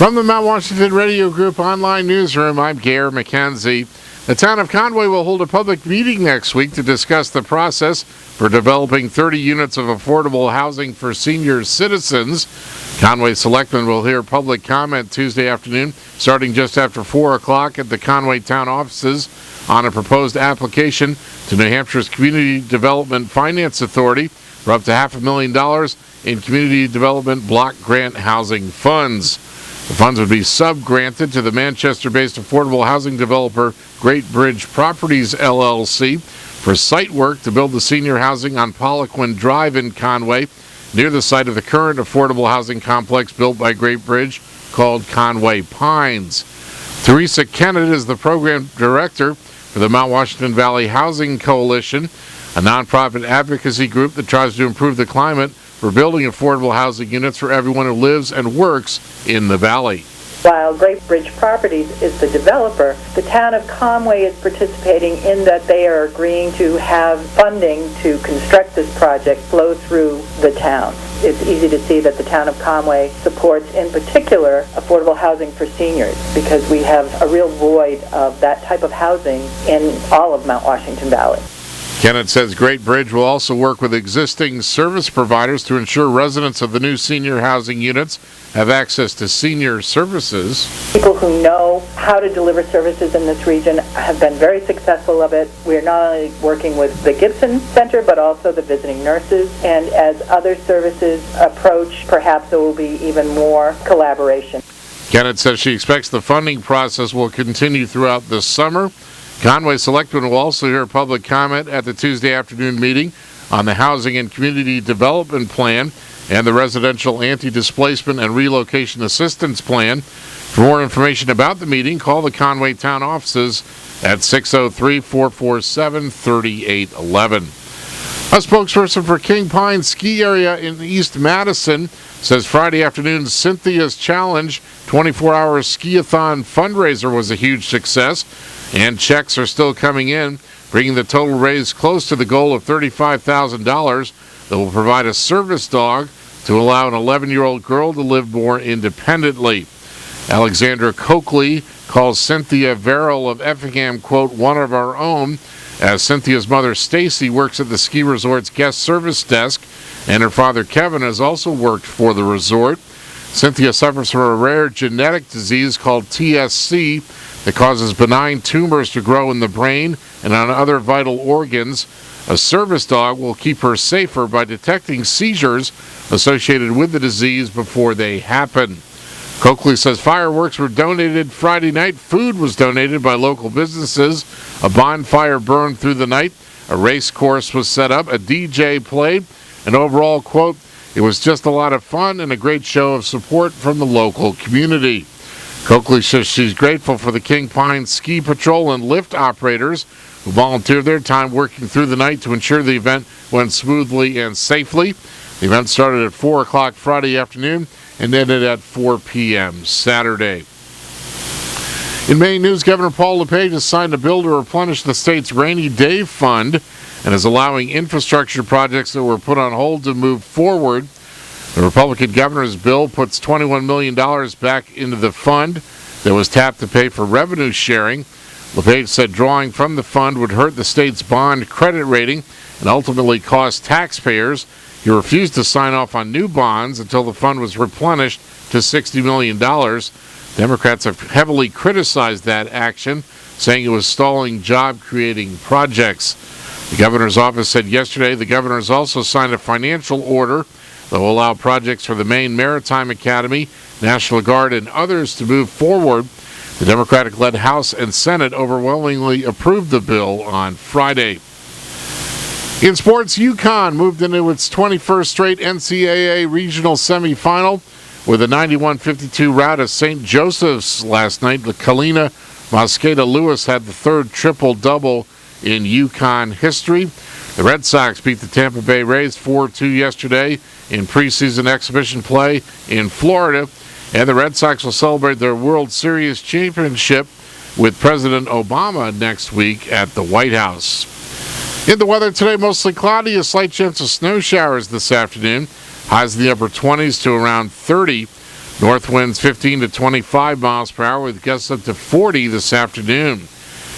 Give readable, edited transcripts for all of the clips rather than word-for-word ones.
From the Mount Washington Radio Group online newsroom, I'm Gare McKenzie. The town of Conway will hold a public meeting next week to discuss the process for developing 30 units of affordable housing for senior citizens. Conway selectmen will hear public comment Tuesday afternoon, starting just after 4 o'clock at the Conway town offices on a proposed application to New Hampshire's Community Development Finance Authority for up to $500,000 in community development block grant housing funds. The funds would be sub-granted to the Manchester-based affordable housing developer Great Bridge Properties, LLC, for site work to build the senior housing on Poliquin Drive in Conway, near the site of the current affordable housing complex built by Great Bridge called Conway Pines. Teresa Kennett is the program director for the Mount Washington Valley Housing Coalition, a nonprofit advocacy group that tries to improve the climate for building affordable housing units for everyone who lives and works in the valley. While Great Bridge Properties is the developer, the town of Conway is participating in that they are agreeing to have funding to construct this project flow through the town. It's easy to see that the town of Conway supports, in particular, affordable housing for seniors, because we have a real void of that type of housing in all of Mount Washington Valley. Kennett says Great Bridge will also work with existing service providers to ensure residents of the new senior housing units have access to senior services. People who know how to deliver services in this region have been very successful of it. We're not only working with the Gibson Center, but also the visiting nurses. And as other services approach, perhaps there will be even more collaboration. Kennett says she expects the funding process will continue throughout the summer. Conway selectmen will also hear public comment at the Tuesday afternoon meeting on the Housing and Community Development Plan and the Residential Anti-Displacement and Relocation Assistance Plan. For more information about the meeting, call the Conway Town offices at 603-447-3811. A spokesperson for King Pine Ski Area in East Madison says Friday afternoon's Cynthia's Challenge 24-hour skiathon fundraiser was a huge success, and checks are still coming in, bringing the total raise close to the goal of $35,000 that will provide a service dog to allow an 11-year-old girl to live more independently. Alexandra Coakley calls Cynthia Verrill of Effingham, quote, one of our own, as Cynthia's mother Stacy works at the ski resort's guest service desk, and her father Kevin has also worked for the resort. Cynthia suffers from a rare genetic disease called TSC that causes benign tumors to grow in the brain and on other vital organs. A service dog will keep her safer by detecting seizures associated with the disease before they happen. Coakley says fireworks were donated Friday night, food was donated by local businesses, a bonfire burned through the night, a race course was set up, a DJ played, and overall, quote, it was just a lot of fun and a great show of support from the local community. Coakley says she's grateful for the King Pine Ski Patrol and lift operators who volunteered their time working through the night to ensure the event went smoothly and safely. The event started at 4 o'clock Friday afternoon and ended at 4 p.m. Saturday. In Maine news, Governor Paul LePage has signed a bill to replenish the state's rainy day fund and is allowing infrastructure projects that were put on hold to move forward. The Republican governor's bill puts $21 million back into the fund that was tapped to pay for revenue sharing. LePage said drawing from the fund would hurt the state's bond credit rating and ultimately cost taxpayers. He refused to sign off on new bonds until the fund was replenished to $60 million. Democrats have heavily criticized that action, saying it was stalling job-creating projects. The governor's office said yesterday the governor has also signed a financial order that will allow projects for the Maine Maritime Academy, National Guard, and others to move forward. The Democratic-led House and Senate overwhelmingly approved the bill on Friday. In sports, UConn moved into its 21st straight NCAA regional semifinal with a 91-52 rout of St. Joseph's last night. Kalina Mosqueda-Lewis had the third triple-double in UConn history. The Red Sox beat the Tampa Bay Rays 4-2 yesterday in preseason exhibition play in Florida, and the Red Sox will celebrate their World Series championship with President Obama next week at the White House. In the weather today, mostly cloudy, a slight chance of snow showers this afternoon. Highs in the upper 20s to around 30. North winds 15 to 25 miles per hour with gusts up to 40 this afternoon.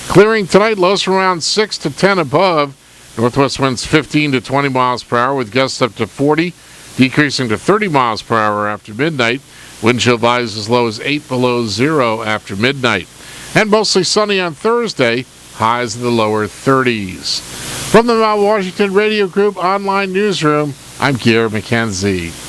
Clearing tonight, lows from around 6 to 10 above. Northwest winds 15 to 20 miles per hour with gusts up to 40, decreasing to 30 miles per hour after midnight. Wind chill lies as low as 8 below zero after midnight. And mostly sunny on Thursday, highs in the lower 30s. From the Mount Washington Radio Group Online Newsroom, I'm Gary McKenzie.